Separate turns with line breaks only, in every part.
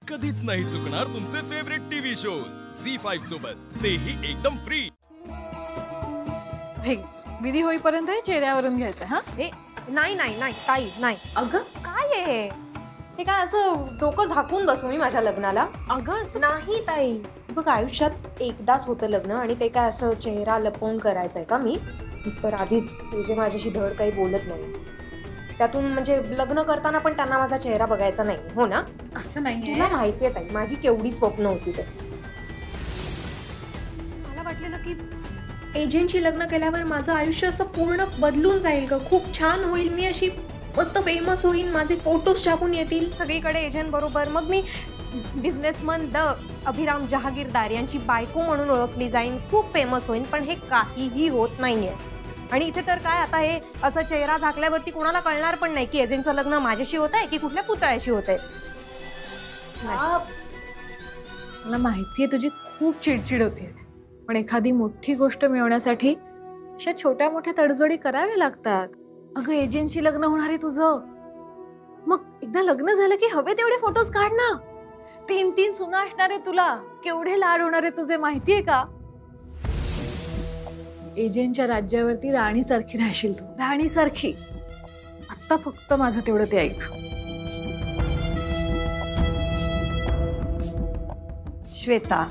कधीच नाही चुकणार तुमचे फेवरेट टीव्ही शोज झी5 सोबत, तेही एकदम फ्री।
हे विधी होईपर्यंत चेहऱ्यावरून घ्यायचं। हा
नाही नाही नाही ताई नाही।
अगं
काय आहे
हे काय असं डोकं झाकून बसू मी माझ्या लग्नाला?
अगं नाही ताई,
बघ आयुष्यात एकदाच होतं लग्न आणि ते काय असं चेहरा लपवून करायचंय का? मी तर आधीच तुझे माझ्याशी धड काही बोलत नाही, त्यातून म्हणजे लग्न करताना पण त्यांना माझा चेहरा बघायचा नाही, हो ना?
असं नाहीये,
तुला माहिती आहे ताई माझी केवढी स्वप्न होती ते।
मला वाटलेलं की
एजंटशी लग्न केल्यावर माझं आयुष्य असं पूर्ण बदलून जाईल ग, खूप छान होईल, मी अशी मस्त फेमस होईन, माझे फोटोज छापून येतील
सगळीकडे एजंट बरोबर, मग मी बिझनेसमन द अभिराम जहागीरदार यांची बायको म्हणून ओळखली जाईन, खूप फेमस होईन, पण हे काहीही होत नाहीये। आणि इथे तर काय आता हे असं चेहरा झाकल्यावरती कोणाला कळणार पण नाही की एजंटचं लग्न माझ्याशी होत आहे की कुठल्या पुतळ्याशी होत आहे।
मला माहितीये तुझी खूप चिडचिड होतीये, पण एखादी मोठी गोष्ट मिळवण्यासाठी अशा छोट्या मोठ्या तडजोडी कराव्या लागतात। अगं एजंटशी लग्न होणार आहे तुझं, मग एकदा लग्न झालं की हवे तेवढे फोटोज काढ ना। 3 सुना असणार आहे तुला, केवढे लाड होणार आहे तुझे माहितीये का? एजंटच्या राज्यावरती राणी सारखी राहशील तू, राणी सारखी। आता फक्त माझं तेवढं ते ऐक।
श्वेता,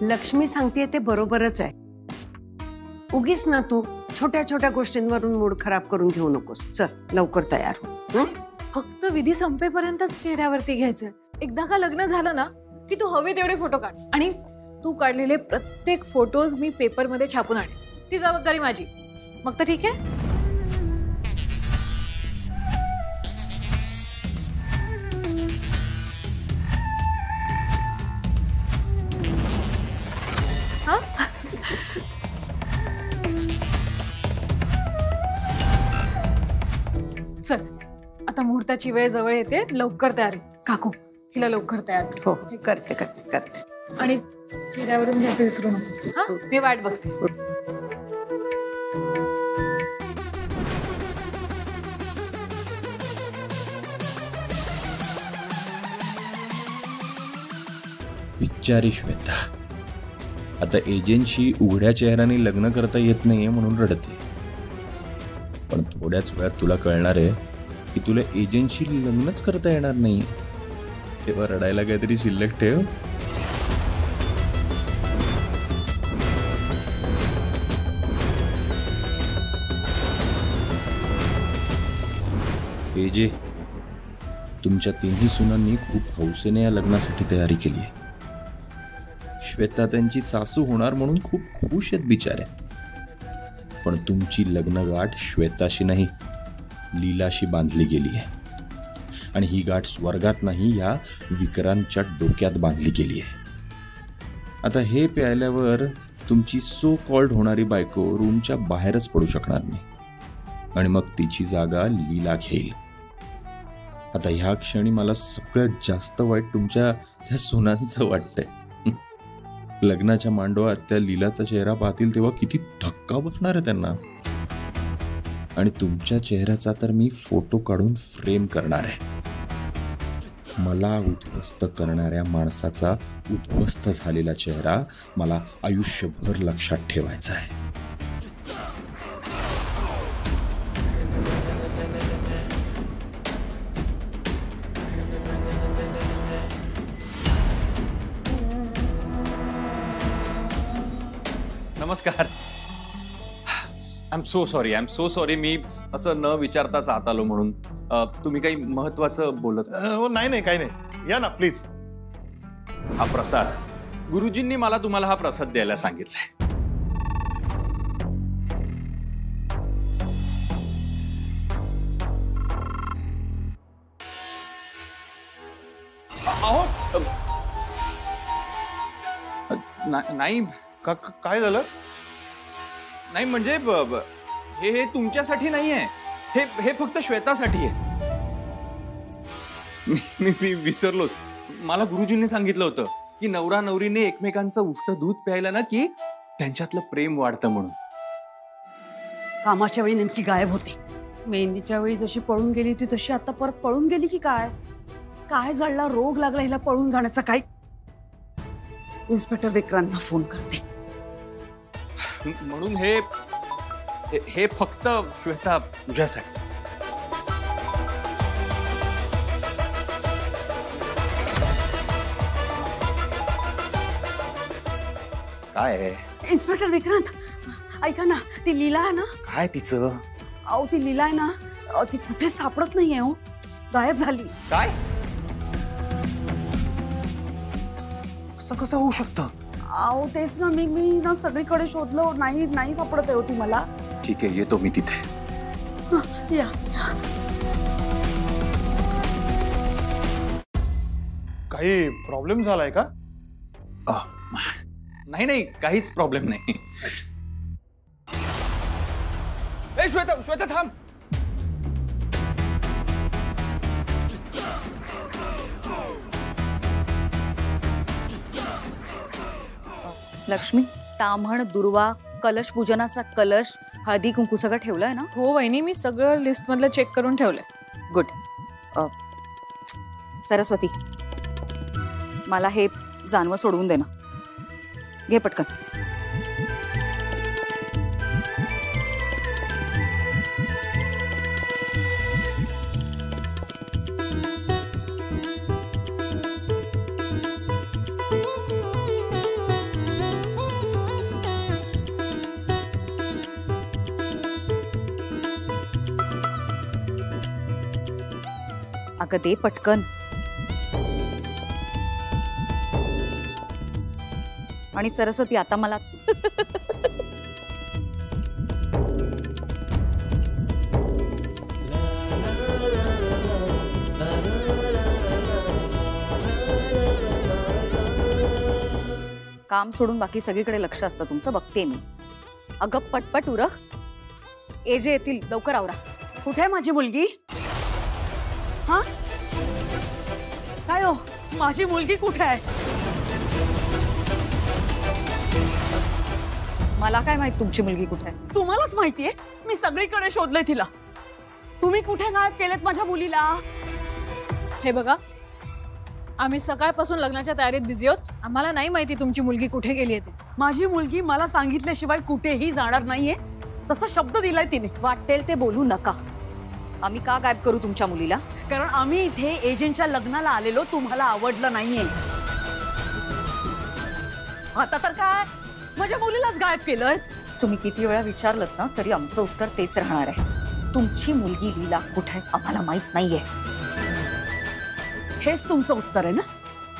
लक्ष्मी सांगते ते बरोबरच आहे। उगीच ना तू छोट्या छोट्या गोष्टींवरून मूड खराब करून घेऊ नकोस। चल लवकर तयार हो।
फक्त विधी संपेपर्यंतच चेहऱ्यावरती घ्यायचं। एकदा का लग्न झालं ना की तू हवे तेवढे फोटो काढ, आणि तू काढलेले प्रत्येक फोटोज मी पेपरमध्ये छापून आणे, ती जबाबदारी माझी। मग तर ठीक आहे? हा चल आता मुहूर्ताची वेळ जवळ येते, लवकर तयार हो। काकू हिला लवकर तयार कर।
हो करते करते करते।
आणि चेहऱ्यावरून घ्यायचं विसरू नकोस। हा मी वाट बघते।
बिचारी श्वेता, आता एजंटशी उघड्या चेहऱ्याने लग्न करता येत नाहीये म्हणून रडते, पण थोड्याच वेळात तुला कळणार आहे की तुला एजंटशी लग्नच करता येणार नाही, तेव्हा रडायला काहीतरी शिल्लक ठेव। एजे, तुमच्या तिन्ही सुनांनी खूप हौसेने या लग्नासाठी तयारी केली आहे। श्वेता त्यांची सासू होणार म्हणून खूप खुश आहेत बिचाऱ्या, पण तुमची लग्नगाठ श्वेताशी नाही लीलाशी बांधली गेली आहे, आणि ही गाठ स्वर्गात नाही या विक्रांतच्या डोक्यात बांधली गेली आहे। आता हे प्यायल्यावर तुमची सो कॉल्ड होणारी बायको रूमच्या बाहेरच पडू शकणार नाही, आणि मग तिची जागा लीला घेईल। आता ह्या क्षणी मला सगळ्यात जास्त वाईट तुमच्या त्या सुनांचं वाटतंय। लग्नाच्या मांडवात त्या लीलाचा चेहरा पाहतील तेव्हा किती धक्का बसणार आहे त्यांना, आणि तुमच्या चेहऱ्याचा तर मी फोटो काढून फ्रेम करणार आहे। मला उद्ध्वस्त करणाऱ्या माणसाचा उद्ध्वस्त झालेला चेहरा मला आयुष्यभर लक्षात ठेवायचा आहे।
नमस्कार। आय एम सो सॉरी मी असं न विचारताच आत आलो म्हणून। तुम्ही काही महत्वाचं बोलत?
नाही नाही काही नाही, या ना प्लीज।
हा प्रसाद, गुरुजींनी मला तुम्हाला हा प्रसाद द्यायला सांगितलाय। अहो नाही
काय झालं?
नाही म्हणजे हे तुमच्यासाठी नाहीये, हे फक्त श्वेतासाठी आहे। मी विसरलोच, मला गुरुजींनी सांगितलं होतं की नवरा नवरीने एकमेकांचं उष्ट दूध प्यायला ना की त्यांच्यातलं प्रेम वाढतं म्हणून।
कामाच्या वेळी नेमकी गायब होते, मेहंदीच्या वेळी जशी पळून गेली ती तशी आता परत पळून गेली की काय? काय जळला, रोग लागला हिला पळून जाण्याचा काय? इन्स्पेक्टर विक्रांतला फोन करते.
म्हणून हे फक्त श्वेता तुझ्यासाठी. काय आहे?
इन्स्पेक्टर विक्रांत, ऐका ना, ती लीला आहे ना,
काय तिचं?
अहो ती लीला आहे ना, ती कुठे सापडत नाहीये हो, गायब झाली.
काय? कसं होऊ शकतं?
अहो तेच ना, मी ना सगळीकडे शोधलं, नाही सापडत आहे हो ती मला.
ठीक आहे, येतो मी तिथे.
या.
काही प्रॉब्लेम झालाय का?
नाही, काहीच प्रॉब्लेम नाही. ए श्वेता थांब.
लक्ष्मी, ताम्हण, दुर्वा, कलश पूजनाचा कलश, हळदी कुंकू सगळं ठेवलंय ना?
हो वहिनी, मी सगळं लिस्ट मधलं चेक करून ठेवलंय.
गुड. सरस्वती, मला हे जानवं सोडवून दे ना. घे पटकन. अगं दे पटकन. आणि सरस्वती, आता मला काम सोडून बाकी सगळीकडे लक्ष असतं तुमचं, बघते मी. अगं पटपट उरक. एजे येतील, लवकर आवरा.
कुठे आहे माझी मुलगी? हा, काय हो, माझी मुलगी कुठे आहे?
मला काय माहित तुमची मुलगी कुठे आहे?
तुम्हालाच माहितीये, मी सगळीकडे शोधलंय तिला. तुम्ही कुठे गायब केलेत माझ्या मुलीला?
हे बघा, आम्ही सकाळपासून लग्नाच्या तयारीत बिझी आहोत. आम्हाला नाही माहिती तुमची मुलगी कुठे गेली आहे ते.
माझी मुलगी मला सांगितल्याशिवाय कुठेही जाणार नाहीये, तसा शब्द दिलाय तिने.
वाटेल ते बोलू नका. आम्ही का गायब करू तुमच्या मुलीला?
कारण आम्ही इथे एजंटच्या लग्नाला आलेलो, तुम्हाला आवडलं नाहीये. आता तर काय, माझ्या मुलीलाच गायब केलंय.
तुम्ही किती वेळा विचारलं ना तरी आमचं उत्तर तेच राहणार आहे. तुमची मुलगी लीला कुठे आम्हाला माहित नाहीये.
हेच तुमचं उत्तर आहे ना?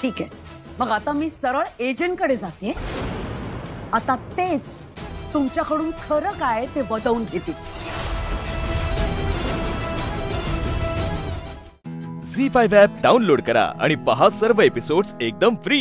ठीक आहे, मग आता मी सरळ एजंटकडे जाते. आता तेच तुमच्याकडून खरं काय ते बदवून घेते.
झी5 ॲप डाउनलोड करा आणि पहा सर्व एपिसोड्स एकदम फ्री.